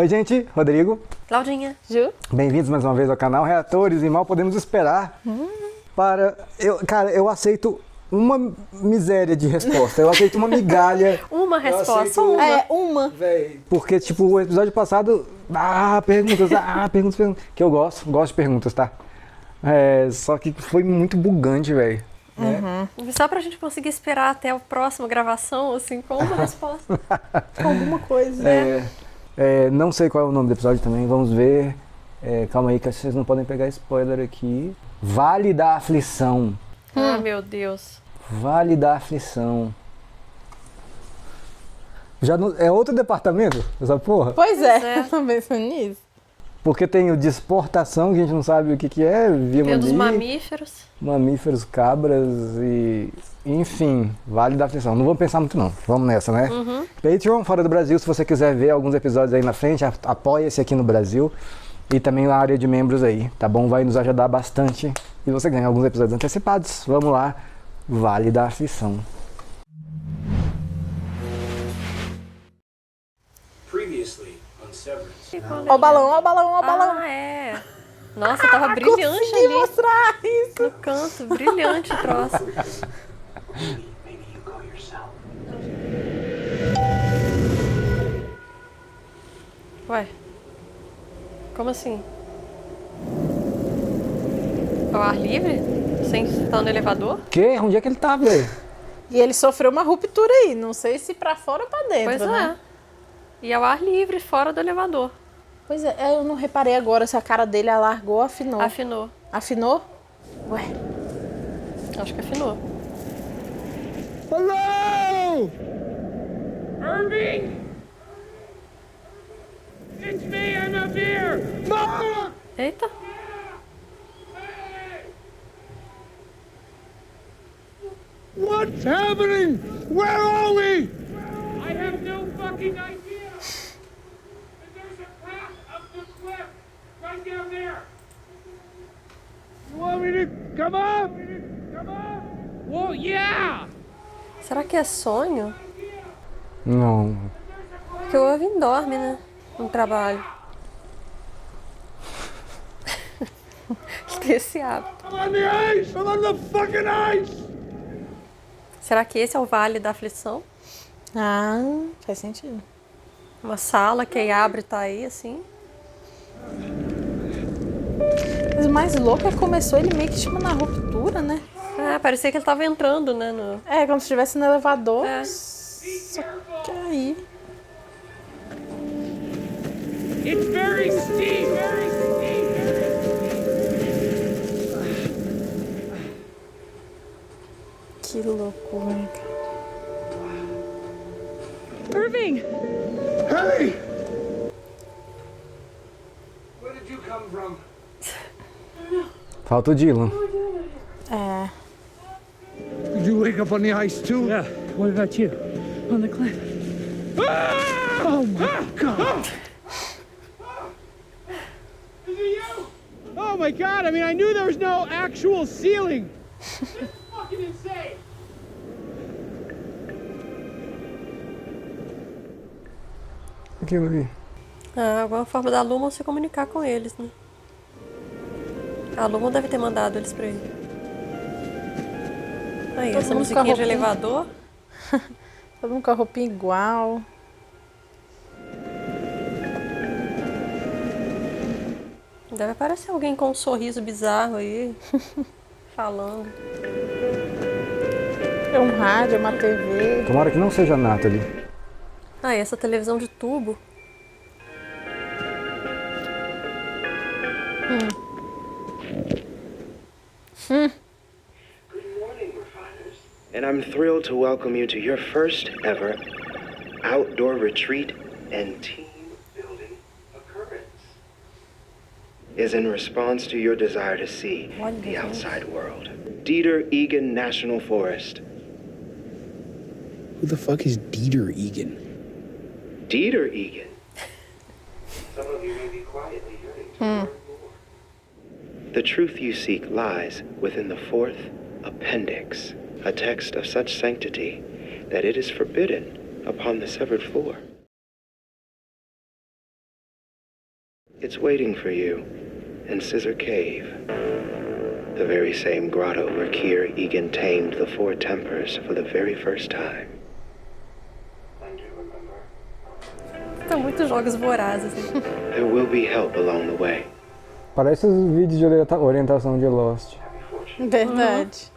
Oi, gente, Rodrigo. Claudinha. Ju? Bem-vindos mais uma vez ao canal Reatores e Mal Podemos Esperar. Eu aceito uma miséria de resposta. Eu aceito uma migalha. Uma resposta, aceito uma. É, uma. Véi, porque, tipo, o episódio passado... perguntas, perguntas. Que eu gosto de perguntas, tá? Só que foi muito bugante, velho. Só pra gente conseguir esperar até a próxima gravação, assim, com uma resposta. Alguma coisa. Não sei qual é o nome do episódio também, vamos ver. Calma aí que vocês não podem pegar spoiler aqui. Vale da Aflição. Ah, meu Deus. Vale da Aflição. É outro departamento, essa porra? Pois é, é. tô pensando nisso. Porque tem o de exportação, que a gente não sabe o que é. Tem dos ali, mamíferos. mamíferos, cabras e... Enfim, Vale da Aflição. Não vamos pensar muito não, vamos nessa, né? Patreon, fora do Brasil, se você quiser ver alguns episódios aí na frente, apoia esse aqui no Brasil. E também a área de membros aí, tá bom? Vai nos ajudar bastante. E você ganha alguns episódios antecipados. Vamos lá, Vale da Aflição. Previously on Severance. Ó o balão, ó o balão, ó o balão. Ah, é. Nossa, tava brilhante Consegui ali mostrar isso. no canto. Brilhante o troço. Maybe you go yourself. Ué. Como assim? Ao ar livre? Sem estar no elevador? Que? Onde é que ele tá, velho? E ele sofreu uma ruptura aí. Não sei se pra fora ou pra dentro, Pois né? é. E ao ar livre, fora do elevador. Pois é, eu não reparei agora se a cara dele alargou ou afinou. Afinou. Afinou? Ué. Acho que afinou. Hello! Irving! It's me, I'm up here! Mom! Eita. What's happening? Where are we? I have no fucking idea! There's a path up the cliff! Right down there! You want me to come up? Come up? Well, yeah! Será que é sonho? Não. Porque o Irving dorme, né? No trabalho. Ele tem esse hábito. I'm on the ice! I'm on the fucking ice! Será que esse é o Vale da Aflição? Ah, faz sentido. Uma sala que aí abre e tá aí, assim. Mas o mais louco é que começou ele meio que tipo na ruptura, né? Ah, parecia que ele tava entrando, né? No... É, como se estivesse no elevador. É. Só que aí... It's very steep! Very steep! Que loucura, cara. Irving! Hey! Where did you come from? Falta o Dylan. É. Did you wake up on the ice too? Yeah. What about you? On the cliff. Oh my god! Is it you? Oh my god! I mean, I knew there was no actual ceiling. This is fucking insane! Aquilo ali. Ah, alguma forma da Lumon se comunicar com eles, né? A Lumon deve ter mandado eles pra ele. Aí, Todo essa mundo com a musiquinha de roupinha. elevador. Todo mundo com a roupinha igual. Deve aparecer alguém com um sorriso bizarro aí. Falando. É um rádio, é uma TV. Tomara que não seja Natalie. Ah, e essa televisão de tubo. And I'm thrilled to welcome you to your first ever outdoor retreat and team building occurrence. Is in response to your desire to see the outside world. Dieter Egan National Forest. Who the fuck is Dieter Egan? Dieter Egan? Some of you may be quietly yearning to learn more. The truth you seek lies within the fourth appendix, a text of such sanctity that it is forbidden upon the severed floor. It's waiting for you in Scissor Cave, the very same grotto where Keir Egan tamed the Four Tempers for the very first time. I do remember. São muitos jogos vorazes. Assim. There will be help along the way. Parece os vídeos de orientação de Lost. Verdade.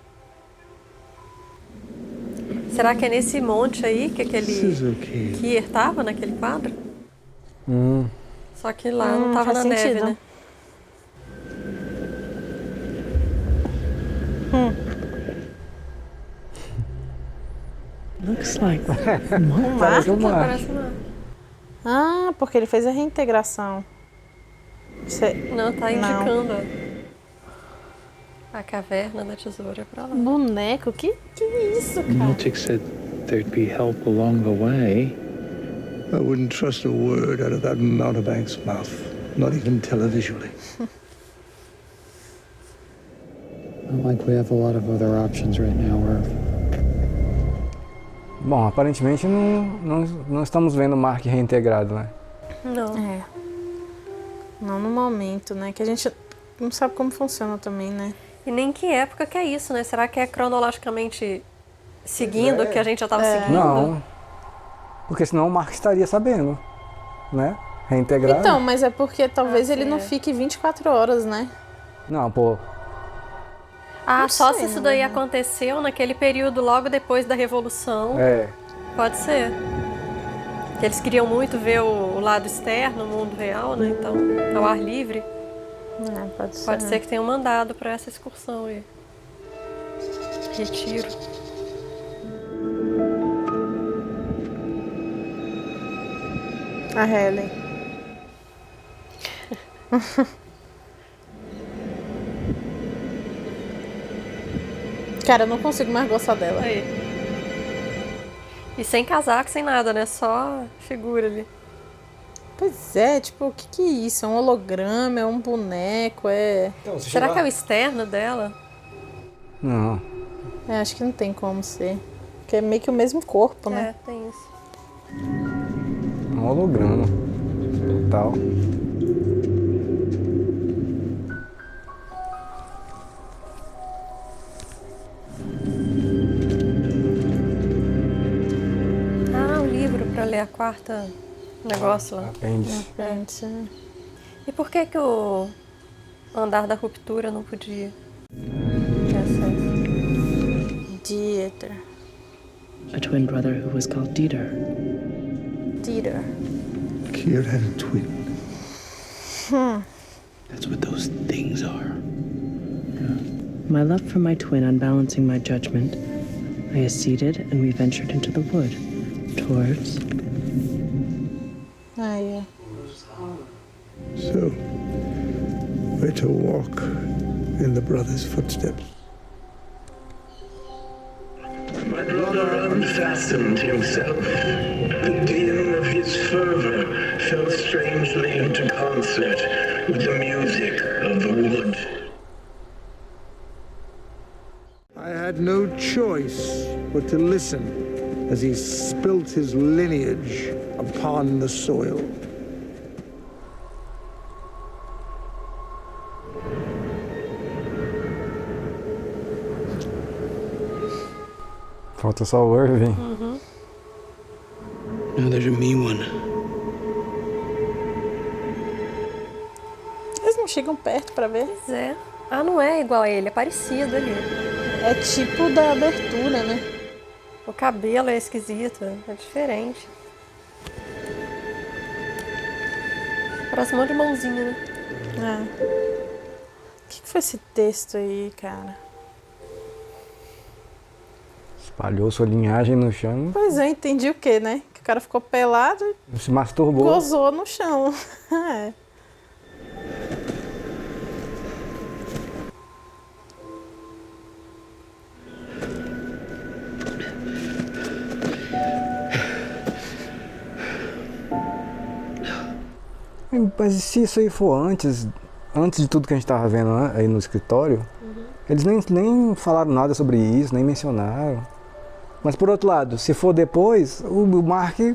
Será que é nesse monte aí que Scissor aquele Cave. Keir tava naquele quadro? Só que lá não tava faz na neve, sentido. né? Looks like Parece um mar. Parece uma... Ah, porque ele fez a reintegração. Não, tá indicando a caverna da tesoura pra lá. Boneco? Que é isso, cara? Miltic said there'd be help along the way. I wouldn't trust a word out of that mountebank's mouth, not even televisually. Not like we have a lot of other options right now, Irv. Bom, aparentemente não estamos vendo o Mark reintegrado, né? Não. É. Não no momento, né? Que a gente não sabe como funciona também, né? E nem que época que é isso, né? Será que é cronologicamente seguindo o que a gente já tava seguindo? Não. Porque senão o Mark estaria sabendo, né? Reintegrado. Então, mas é porque talvez ele não é. fique 24 horas, né? Não, pô. Ah, Não só sei, se isso na daí verdade. aconteceu naquele período logo depois da Revolução. É. Pode ser. Que eles queriam muito ver o lado externo, o mundo real, né? Então, ao ar livre. Pode ser que tenham mandado pra essa excursão aí. Retiro. A Helen. Cara, eu não consigo mais gostar dela. Aí. E sem casaco, sem nada, né? Só figura ali. Pois é, tipo, o que é isso? É um holograma, é um boneco, é... Será que é o externo dela? Não. É, acho que não tem como ser. Porque é meio que o mesmo corpo, né? É, tem isso. Um holograma. Total. Ah, o livro pra ler a quarta negócio lá. Apêndice. Gente, E por que que o andar da ruptura não podia ter acesso? Dieter. a twin brother who was called Dieter. Dieter. Keir had a twin. That's what those things are. My love for my twin unbalancing my judgment, I acceded and we ventured into the wood towards... Ah, yeah. So, we're to walk in the brother's footsteps. My brother unfastened himself. The din of his fervor fell strangely into concert with the music of the wood. I had no choice but to listen as he spilt his lineage upon the soil. Falta só o Irving. Now there's a me one. Eles não chegam perto pra ver? Pois é. Ah, não é igual a ele, é parecido ali. É tipo da abertura, né? O cabelo é esquisito, é diferente. Parece um monte de mãozinha, né? É. O que foi esse texto aí, cara? Espalhou sua linhagem no chão Pois é, entendi o quê, né? Que o cara ficou pelado e se masturbou. gozou no chão. É. Mas se isso aí for antes de tudo que a gente tava vendo aí no escritório, eles nem falaram nada sobre isso, nem mencionaram. Mas por outro lado, se for depois, o Mark Em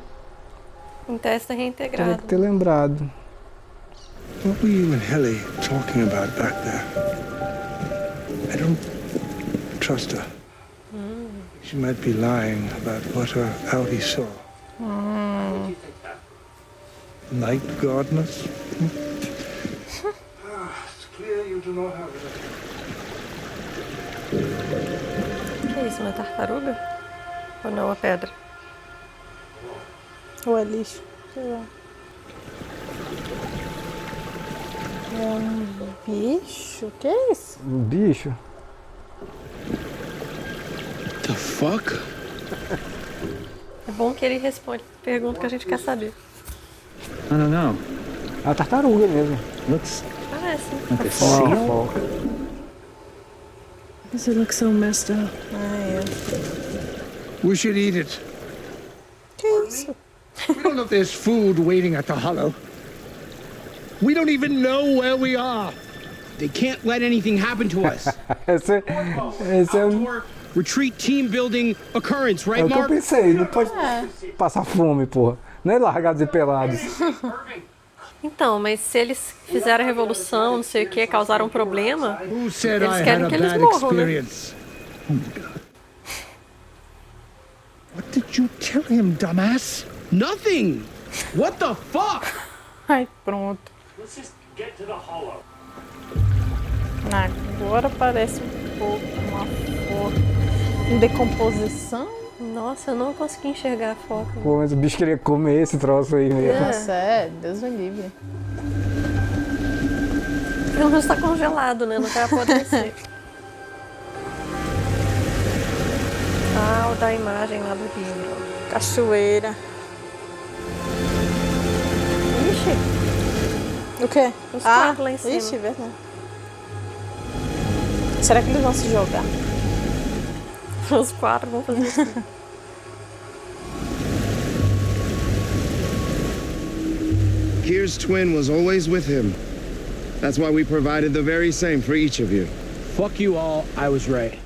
teste teria reintegrado. que ter lembrado. What were you and Helly talking about back there? I don't trust her. She might be lying about what her outie saw. Night gardeners? It's clear you do not have it. Que é isso, uma tartaruga? Ou não, uma pedra? Ou é lixo? Sei lá. É um bicho? O que é isso? Um bicho? The fuck? É bom que ele responde pergunta que a gente quer saber. I don't know. É uma tartaruga mesmo. Looks Parece. like a Uma seal. foca. Does it look so messed up? We should eat it. Que isso? We don't know if there's food waiting at the hollow. We don't even know where we are. They can't let anything happen to us. Esse é um... Outdoor retreat team building occurrence, É right, o que eu Mark? pensei, não pode passar fome, porra. Não é largados e pelados. Então, mas se eles fizeram a revolução, não sei o que, causaram um problema, Who said eles I querem had a que eles bad morram, né? experience? Oh my God. What did you tell him, dumbass? Nothing. What the fuck? Ai, pronto. Let's just get to the hollow. Agora parece um pouco uma foca em decomposição. Nossa, eu não consegui enxergar a foca. Pô, mas o bicho queria comer esse troço aí mesmo. Nossa, Deus me livre. Pelo menos tá congelado, né? Não vai apodrecer. Ah, o da imagem lá do livro. Cachoeira. Ixi, O quê? Os quatro lá em cima. Ixi, verdade. Será que eles vão se jogar? os 4 vão fazer isso. Kier's twin was always with him. That's why we provided the very same for each of you. Fuck you all. I was right.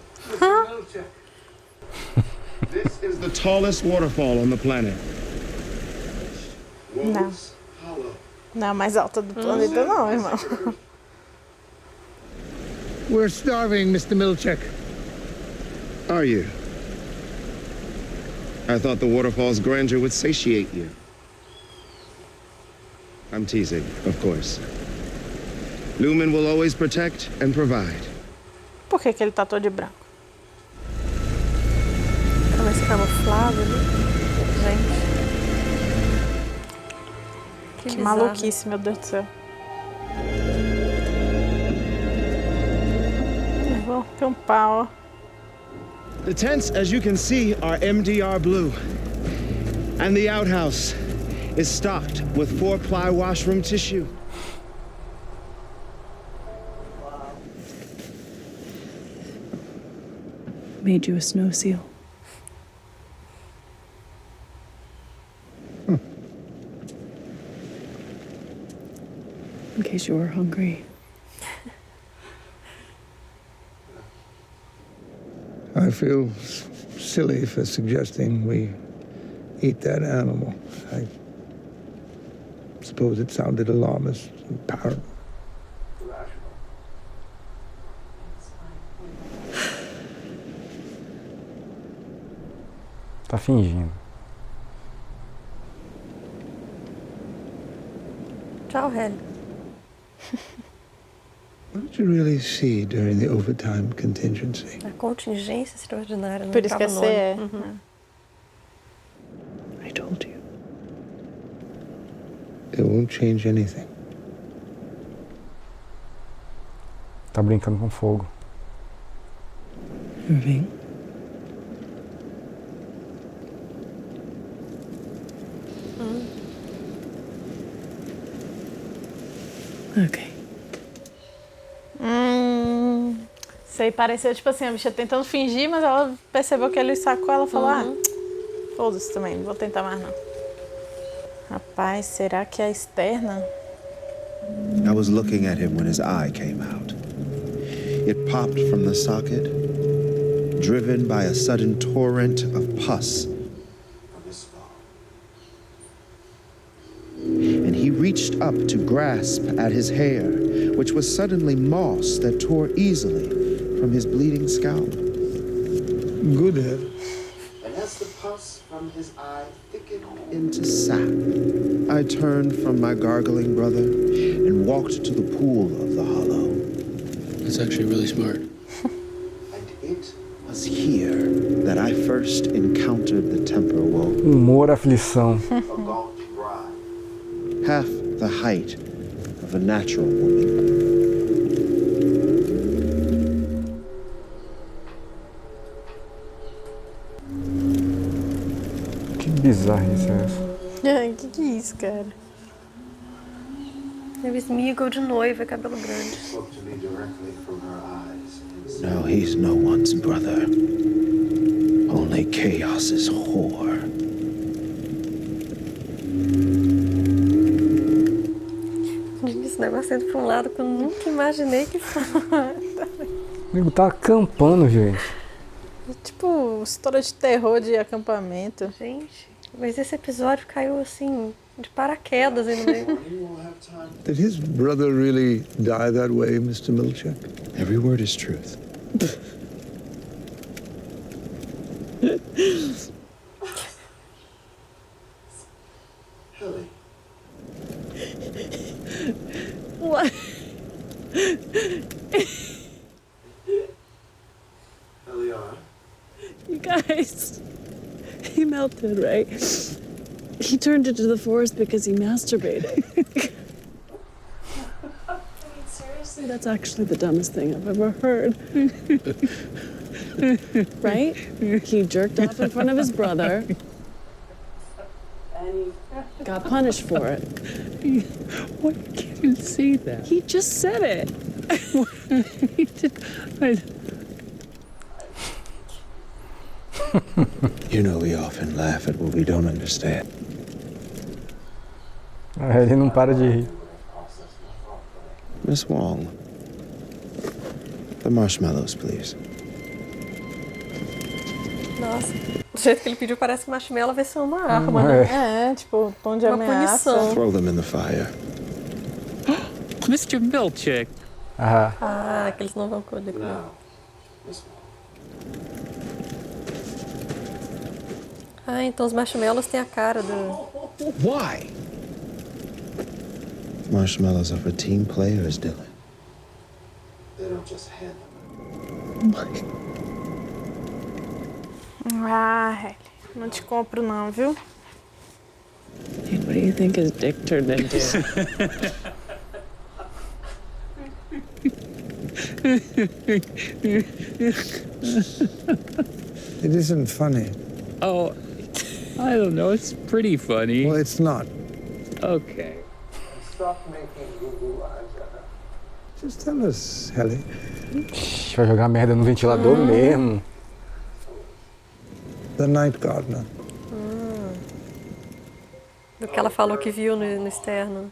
This is the tallest waterfall on the planet. Não. Não é a mais alta do planeta, não, irmão. We're starving, Mr. Milchek. Are you? I thought the waterfall's grandeur would satiate you. I'm teasing, of course. Lumen will always protect and provide. Por que ele tá todo de branco? Tá mais camuflado ali. Gente. Que bizarro. maluquice, meu Deus do céu. Vou ter um pau, ó. The tents, as you can see, are MDR blue. And the outhouse is stocked with 4-ply washroom tissue. Made you a snow seal. In case you were hungry. I feel silly for suggesting we eat that animal. I suppose it sounded alarmist and paranoid. Tá fingindo. Tchau, Hélio. What did you really see during the overtime contingency? A contingência extraordinária. Por isso que é CE. I told you. It won't change anything. Tá brincando com fogo. Irving. Okay. Sei, pareceu tipo assim, a bicha tentando fingir, mas ela percebeu que ele sacou, ela falou, foda-se também, não vou tentar mais não. Rapaz, será que é a externa? I was looking at him when his eye came out. It popped from the socket, driven by a sudden torrent of pus. And he reached reached up to grasp at his hair, which was suddenly moss that tore easily from his bleeding scalp. Good head. And as the pus from his eye thickened into sap, I turned from my gargling brother and walked to the pool of the hollow. That's actually really smart. And it was here that I first encountered the temper wolf. Humor, aflição. A gaunt bride, half the height of a natural woman. Que bizarrice é essa? Que é isso, cara? Eu esmigo de noiva, cabelo grande. Spoke to me directly from her eyes. No, he's no one's brother. Only chaos's whore. Esse negócio indo pra um lado que eu nunca imaginei que fosse. O nego tá acampando, gente. Tipo, história de terror de acampamento. Gente, mas esse episódio caiu assim, de paraquedas aí no meio. Did his brother really die that way, Mr. Milchek? Every word is truth. Hilly. What? Eliana. You guys, he melted, right? He turned into the forest because he masturbated. I mean, seriously, that's actually the dumbest thing I've ever heard. Right? He jerked off in front of his brother. And he got punished for it. Why can't you say that? He just said it. He did. You know we often laugh at what we don't understand. Ele não para de rir. Miss Wong, the marshmallows, please. Nossa, do jeito que ele pediu, parece que marshmallow vai ser uma arma, né? É, tipo, tom de Uma ameaça. punição. Throw them in the fire. Mr. Milchek. Ah, que eles não vão poder comer. Ah, então os marshmallows têm a cara do... Why? Marshmallows are for team players, Dylan. They don't just hand them. Ah, Hailey, não te compro não, viu? Hey, what do you think his dick turned into? It isn't funny. Oh, I don't know. It's pretty funny. Well, it's not. Okay. Stop making goo-goo eyes at her. Just tell us, Helly. Vai jogar merda no ventilador mesmo. The Night Gardener. Do que ela falou que viu no externo.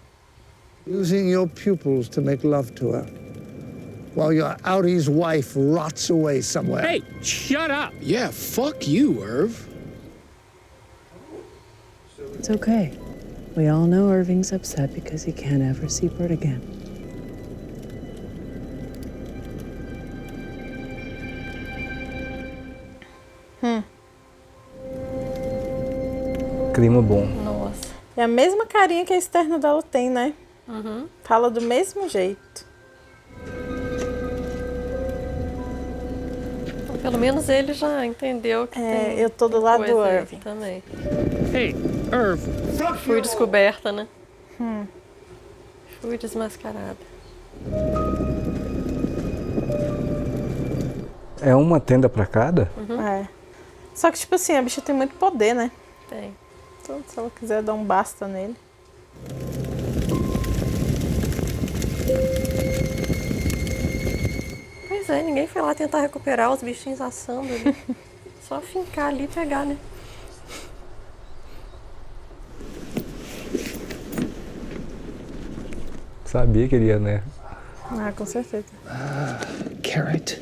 Using your pupils to make love to her. While your outie's wife rots away somewhere. Hey, shut up. Yeah, fuck you, Irv. It's okay. We all know Irving's upset because he can't ever see Bert again. Clima bom. Nossa. É a mesma carinha que a externa dela tem, né? Uhum. Fala do mesmo jeito. Então, pelo menos ele já entendeu que tem eu tô do lado coisa do aí Irving. também. Hey, Irv. Fui descoberta, né? Fui desmascarada. É uma tenda pra cada? É. Só que, tipo assim, a bicha tem muito poder, né? Tem. Então, se ela quiser dar um basta nele. Pois é, ninguém foi lá tentar recuperar os bichinhos assando ali. Só fincar ali e pegar, né? Sabia que ele ia, né? Ah, com certeza. Carrot.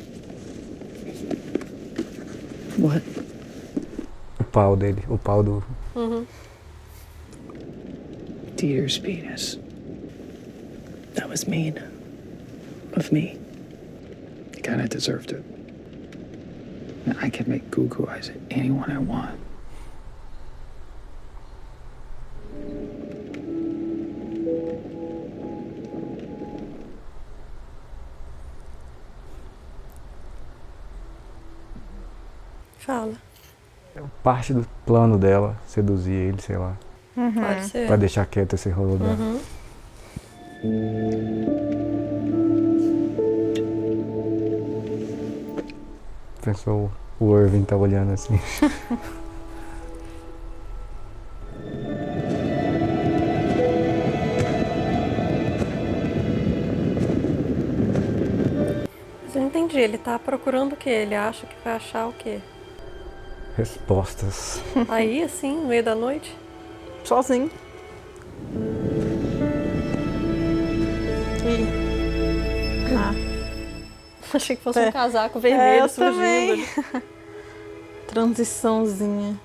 What? O pau dele, o pau do... Deer's penis. was mean. Of me. You kinda deserved it. I can make goo-goo eyes at anyone I want. Fala. Parte do plano dela, seduzir ele, sei lá. Pode ser. Pra deixar quieto esse rolo dela. Pensou o Irving tá olhando assim. Mas eu não entendi, ele tá procurando o quê? Ele acha que vai achar o quê? Respostas. Aí, assim, no meio da noite? Sozinho. Achei que fosse um casaco vermelho surgindo. Também. Transiçãozinha.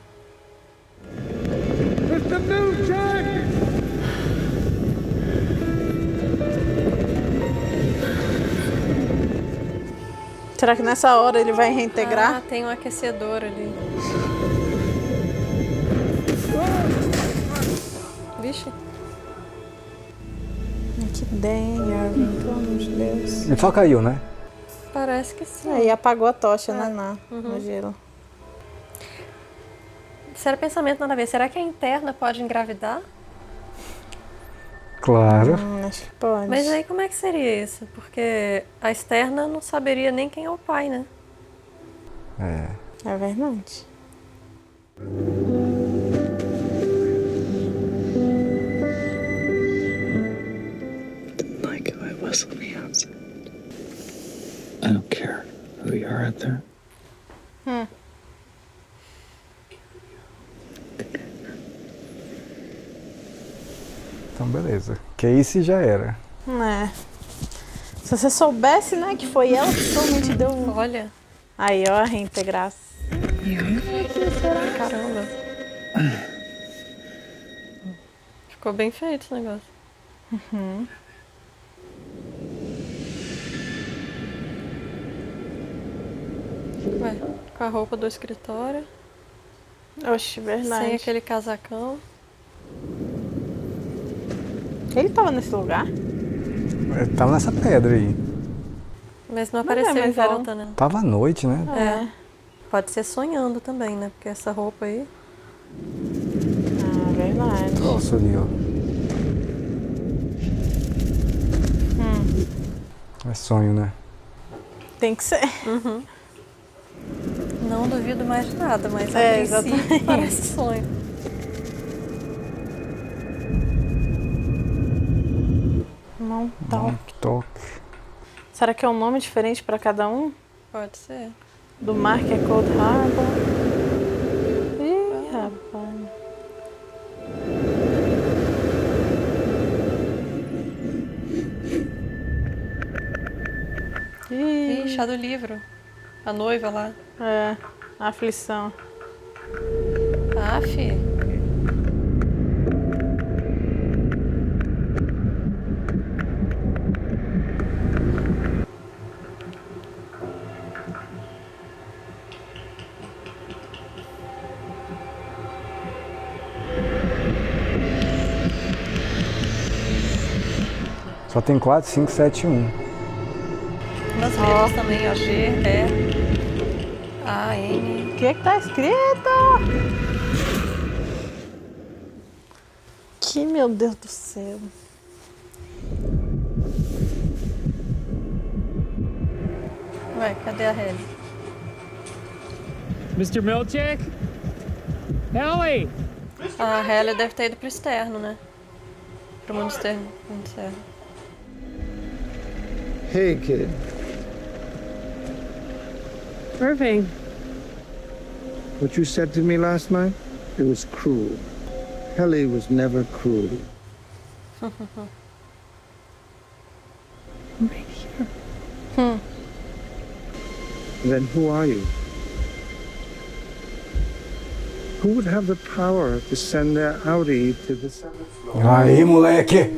Mr. Milchek! Será que nessa hora ele vai reintegrar? Ah, tem um aquecedor ali. Vixe. Que ideia, pelo amor de Deus. Ele só caiu, né? Parece que sim. Aí apagou a tocha, né, no gelo. Sério, pensamento nada a ver. Será que a interna pode engravidar? Claro. Acho que pode. Mas aí como é que seria isso? Porque a externa não saberia nem quem é o pai, né? É verdade. Like who I was on the outside. I don't care who you are out there. Então beleza. Casey já era. Se você soubesse, né, que foi ela que realmente deu. Olha. Aí, ó, a reintegração. Caramba. Ficou bem feito esse negócio. Ué, com a roupa do escritório. Oxe, verdade. Sem aquele casacão. Ele tava nesse lugar? Ele tava nessa pedra aí. Mas não apareceu em volta, né? Tava à noite, né? É. Pode ser sonhando também, né? Porque essa roupa aí. Ah, verdade. Nossa, ali, ó. É sonho, né? Tem que ser. Não duvido mais de nada, mas a princípio exatamente. parece sonho. Montauk. Será que é um nome diferente para cada um? Pode ser. Do mar que é Cold Harbor. Ih, rapaz. Ih, chá do livro. A noiva lá. É, a aflição. Aff. Só tem 4, 5, 7 e 1. Umas letras também, ó. G, E, A, N. O que tá escrito? Que meu Deus do céu. Ué, cadê a Helly? Mr. Milchek? Ellie! A Helly deve ter ido pro externo, né? Pro mundo externo. Hey, kid. Irving. What you said to me last night, it was cruel. Helly was never cruel. I'm right here. Then who are you? Who would have the power to send their Audi to the 7th floor? Aí, moleque!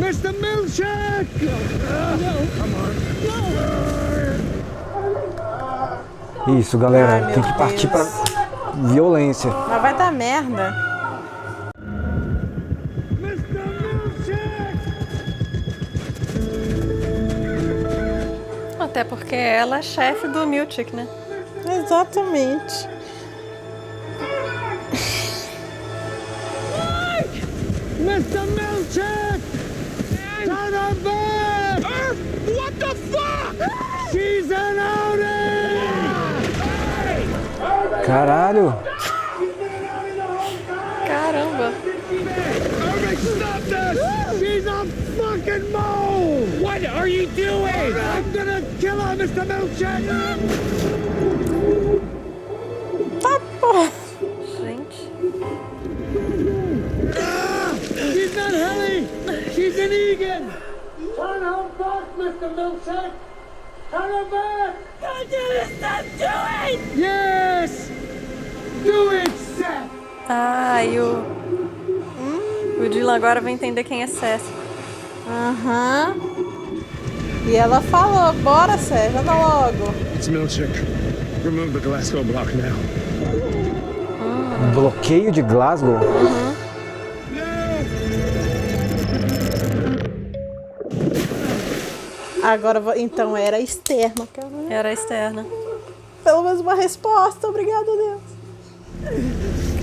Mr. Milkshake! No, come on. Isso, galera. Ai, meu Tem que partir pra violência. Mas vai dar merda. Até porque ela é chefe do Milkshake, né? Exatamente. Mr. Milkshake! Son of a... What the fuck? She's an outie! Caralho. Caramba. Irving, stop this! She's a fucking mole! What are you doing? I'm gonna kill her, Mr. Milkshake! Tá, porra. Gente. She's not Helly! She's an Egan! Turn her back, Mr. Milkshake! Turn her back! Don't do this! Stop doing! Yes! Do it, Seth! Ah, e o Dylan agora vai entender quem é Seth. Aham. E ela falou, bora, Seth, anda logo. It's Milkshake. Remove the Glasgow block now. Bloqueio de Glasgow? Agora, então, era externa, cara. Era externa. Pelo menos uma resposta, obrigada, Deus.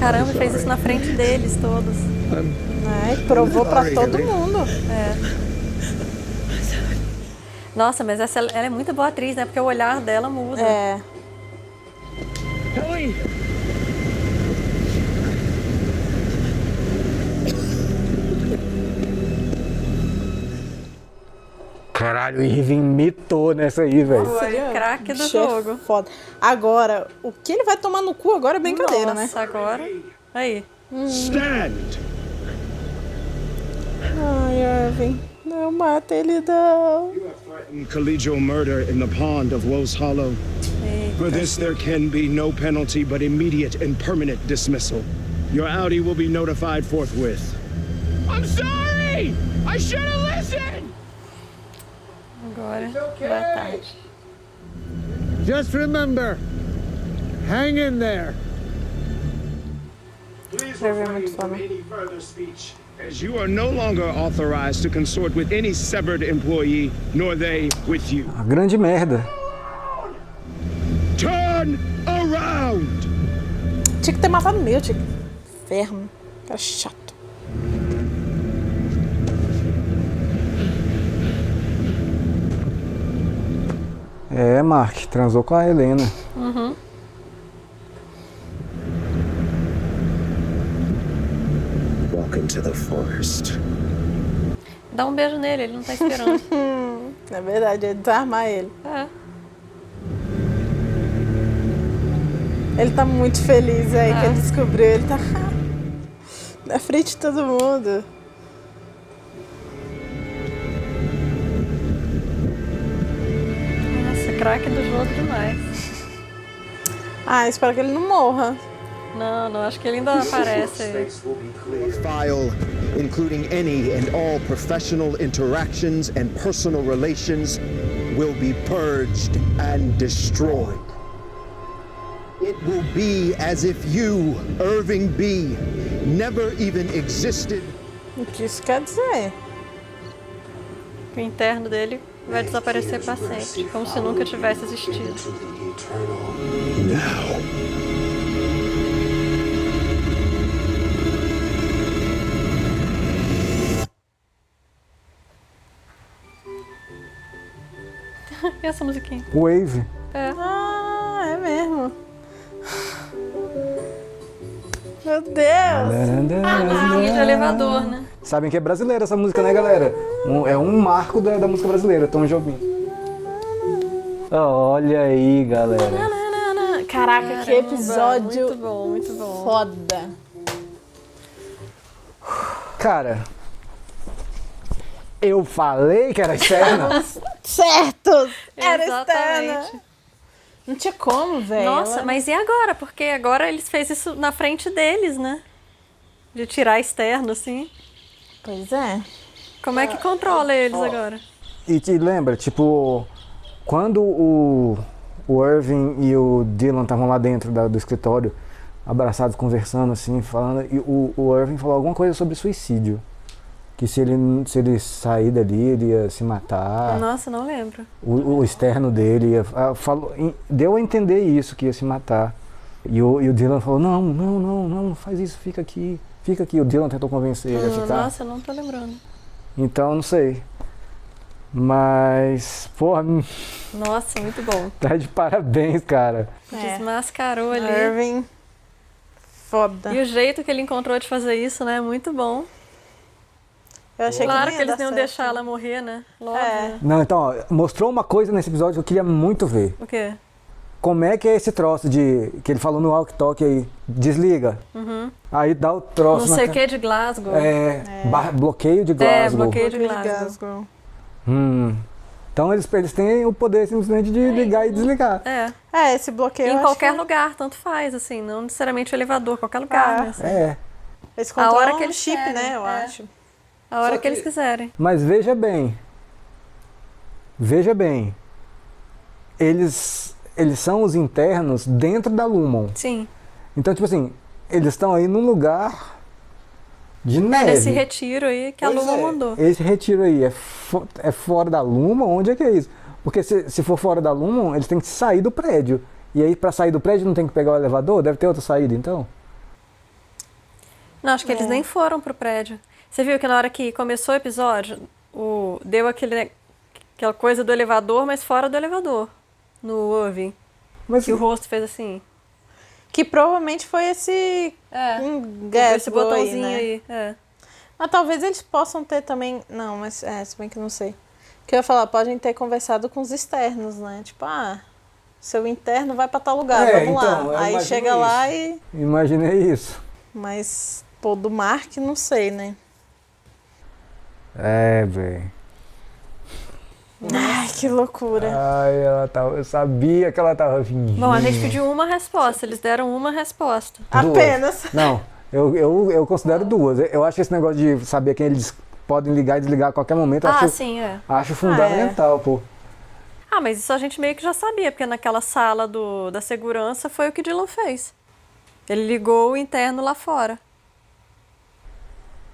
Caramba, fez isso na frente deles todos. Provou pra todo mundo. É. Nossa, mas ela é muito boa atriz, né? Porque o olhar dela muda. É. Helly! Caralho, o Irving mitou nessa aí, velho. Foi craque do Chefe jogo. Foda. Agora, o que ele vai tomar no cu agora é brincadeira, né? Nossa, agora. Aí. Stand! Ai, Irving. Não mata ele, não. You have threatened collegial murder in the pond of Woes Hollow. For this, there can be no penalty but immediate and permanent dismissal. Your outie will be notified forthwith. I'm sorry! I should have listened! Agora, boa tarde. Just remember, hang in there. Please refrain from any further speech, as you are no longer authorized to consort with any severed employee, nor they with you. A grande merda. Turn around! Tinha que ter matado o meu, tinha que... Inferno. Cara chato. É, Mark, transou com a Helena. Walk into the forest. Dá um beijo nele, ele não tá esperando. Na verdade, é desarmar ele. É. Ele tá muito feliz aí que ele descobriu. Ele tá na frente de todo mundo. Nossa, craque do jogo demais. Ah, espero que ele não morra. Não, acho que ele ainda aparece aí. File, including any and all professional interactions and personal relations, will be purged and destroyed. It will be as if you, Irving B., never even existed. O que isso quer dizer? O interno dele vai desaparecer pra sempre, como se nunca tivesse existido. E essa musiquinha? Wave. É. Ah, é mesmo. Meu Deus! Musiquinha de elevador, né? Sabem que é brasileira essa música, né, galera? É um marco da música brasileira, Tom Jobim. Olha aí, galera. Caraca, Caramba, que episódio muito bom, muito bom. foda. Cara, eu falei que era externa. Certo! Era Exatamente. externa. Não tinha como, velho. Nossa, mas e agora? Porque agora eles fez isso na frente deles, né? De tirar externo, assim. Pois é. Como é que controla eles agora? E te lembra, tipo, quando o Irving e o Dylan estavam lá dentro do escritório, abraçados, conversando assim, falando, e o Irving falou alguma coisa sobre suicídio. Que se ele sair dali, ele ia se matar. Nossa, não lembro. O externo dele deu a entender isso, que ia se matar. E o Dylan falou, não faz isso, fica aqui. O Dylan tentou convencer ele a ficar. Nossa, eu não tô lembrando. Então, não sei. Mas, porra... Nossa, muito bom. Tá de parabéns, cara. Desmascarou ali. Irving, foda. E o jeito que ele encontrou de fazer isso, né? Muito bom. Eu achei claro que eles não iam certo. deixar ela morrer, né? Logo. Não, então, ó, mostrou uma coisa nesse episódio que eu queria muito ver. O quê? Como é que é esse troço que ele falou no walkie-talkie aí? Desliga. Uhum. Aí dá o troço. Não sei o que de Glasgow. Bloqueio de Glasgow. Bloqueio de Glasgow. Então eles têm o poder simplesmente de ligar e desligar. Esse bloqueio. Em qualquer lugar, tanto faz, assim, não necessariamente o elevador, qualquer lugar, né? Assim. Eles a hora que eles eles chip, querem, né? Eu acho. A hora que eles quiserem. Mas veja bem. Eles são os internos dentro da Lumon. Sim. Então, tipo assim, eles estão aí num lugar de neve. Esse retiro aí que a Lumon mandou. Esse retiro aí é fora da Lumon? Onde é que é isso? Porque se for fora da Lumon, eles têm que sair do prédio. E aí, pra sair do prédio, não tem que pegar o elevador? Deve ter outra saída, então? Não, acho que eles nem foram pro prédio. Você viu que na hora que começou o episódio, deu aquela coisa do elevador, mas fora do elevador. No Irving. Que o rosto fez assim. Que provavelmente foi esse esse botãozinho aí. Mas talvez eles possam ter também... Não, mas se bem que não sei. O que eu ia falar, podem ter conversado com os externos, né? Tipo, seu interno vai pra tal lugar, vamos então, lá. Aí chega lá e... Imaginei isso. Mas, do Mark, não sei, né? Velho. Ai, que loucura. Eu sabia que ela tava fingindo. Bom, a gente pediu uma resposta, eles deram uma resposta. Apenas. Não, eu considero duas. Eu acho esse negócio de saber quem eles podem ligar e desligar a qualquer momento, acho fundamental, pô. Mas isso a gente meio que já sabia, porque naquela sala da segurança foi o que Dylan fez. Ele ligou o interno lá fora.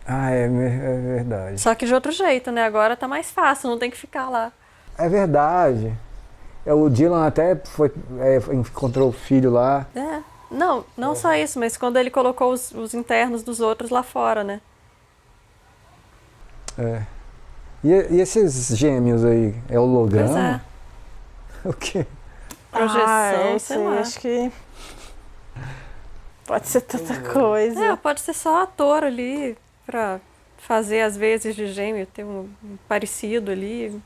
É verdade. Só que de outro jeito, né? Agora tá mais fácil, não tem que ficar lá. É verdade. O Dylan até encontrou o filho lá. Não só isso, mas quando ele colocou os internos dos outros lá fora, né? E esses gêmeos aí? É holograma? Pois O quê? Projeção, sei lá. Acho que pode ser tanta coisa. Pode ser só ator ali pra fazer as vezes de gêmeo, ter um parecido ali.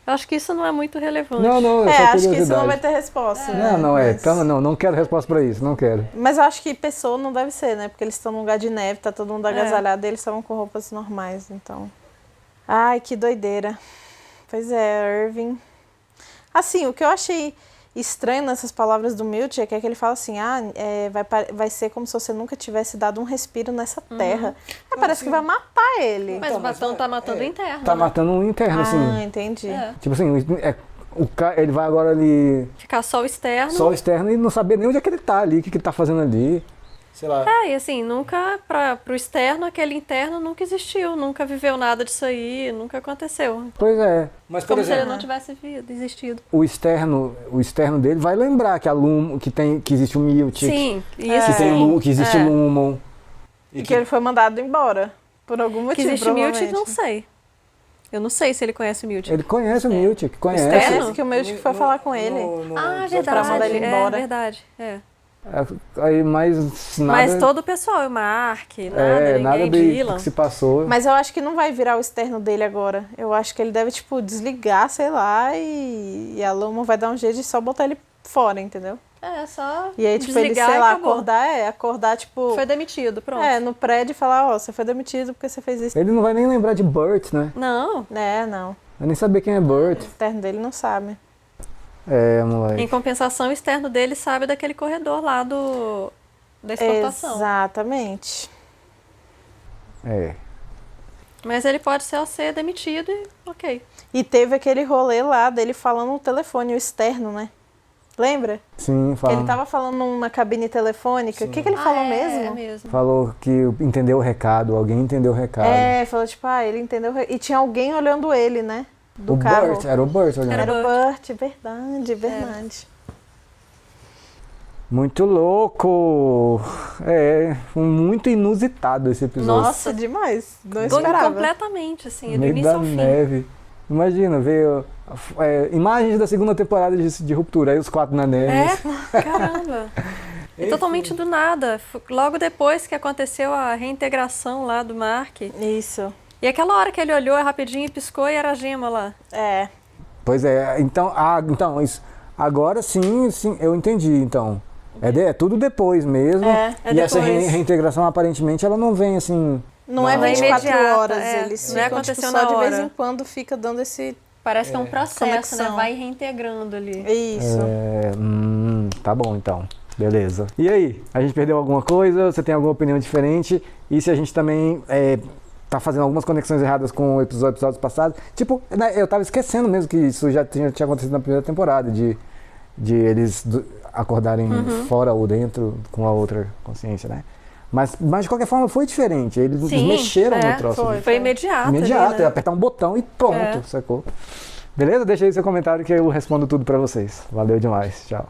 Eu acho que isso não é muito relevante. Não, acho que isso não vai ter resposta. Não quero resposta pra isso, não quero. Mas eu acho que pessoa não deve ser, né? Porque eles estão num lugar de neve, tá todo mundo agasalhado e eles estavam com roupas normais, então... Ai, que doideira. Pois é, Irving. Assim, o que eu achei estranho nessas palavras do Milt é que ele fala assim, vai ser como se você nunca tivesse dado um respiro nessa terra. Parece que vai matar ele. Mas o Batão tá matando o interno. Tá matando um interno, assim. Entendi. Tipo assim, ele vai agora ali... Ficar só o externo. Só o externo e não saber nem onde é que ele tá ali, o que ele tá fazendo ali. Sei lá. E assim, nunca, pro externo, aquele interno nunca existiu, nunca viveu nada disso aí, nunca aconteceu. Pois é. Mas, por como exemplo, se ele não tivesse existido. O externo dele vai lembrar que que existe o Milt. Sim, isso. Que existe o Lumon. E que ele foi mandado embora, por algum motivo, que existe o Milt, não sei. Eu não sei se ele conhece o Milt. Ele conhece o Milt, que conhece. Parece que o Milt foi falar com ele. Verdade. Pra mandar ele embora. Verdade, Aí, mas nada... Mas todo o pessoal, o Mark, ninguém, Dylan. Que se passou. Mas eu acho que não vai virar o externo dele agora. Eu acho que ele deve, desligar, sei lá, e a Lumon vai dar um jeito de só botar ele fora, entendeu? Só e aí, desligar ele, sei lá, acabou. acordar, Foi demitido, pronto. No prédio e falar, você foi demitido porque você fez isso. Ele não vai nem lembrar de Burt, né? Não. Não. Eu nem sabia quem é Burt. O externo dele não sabe. Moleque. Em compensação, o externo dele sabe daquele corredor lá da exportação. Exatamente. Mas ele pode ser demitido e ok. E teve aquele rolê lá dele falando no telefone, o externo, né? Lembra? Sim, Ele tava falando na cabine telefônica. O que ele falou mesmo? Falou que entendeu o recado, alguém entendeu o recado. Falou tipo, ele entendeu. E tinha alguém olhando ele, né? Do o carro. Burt, era o Burt olhando. Era o Burt, verdade. Muito louco! Muito inusitado esse episódio. Nossa, demais. Não esperava. Completamente, assim, do Meio início da ao fim. neve. Imagina, veio imagens da segunda temporada de Ruptura, aí os 4 na neve. Caramba! E totalmente do nada. Logo depois que aconteceu a reintegração lá do Mark. Isso. E aquela hora que ele olhou rapidinho e piscou e era a gema lá. Pois é, então isso, agora sim, eu entendi, então. É tudo depois mesmo. E depois. essa reintegração, aparentemente, ela não vem assim... Não é 24 horas, eles não ficam aconteceu só na de hora. vez em quando fica dando esse... Parece que é um processo, conexão. né? Vai reintegrando ali. Isso. Tá bom, então. Beleza. E aí? A gente perdeu alguma coisa? Você tem alguma opinião diferente? E se a gente também tá fazendo algumas conexões erradas com episódios passados? Tipo, né, eu tava esquecendo mesmo que isso já tinha acontecido na primeira temporada, de eles acordarem fora ou dentro com a outra consciência, né? Mas de qualquer forma foi diferente. Eles mexeram no troço. Foi imediato. Imediato, ali, né? apertar um botão e pronto, sacou? Beleza? Deixa aí seu comentário que eu respondo tudo pra vocês. Valeu demais. Tchau.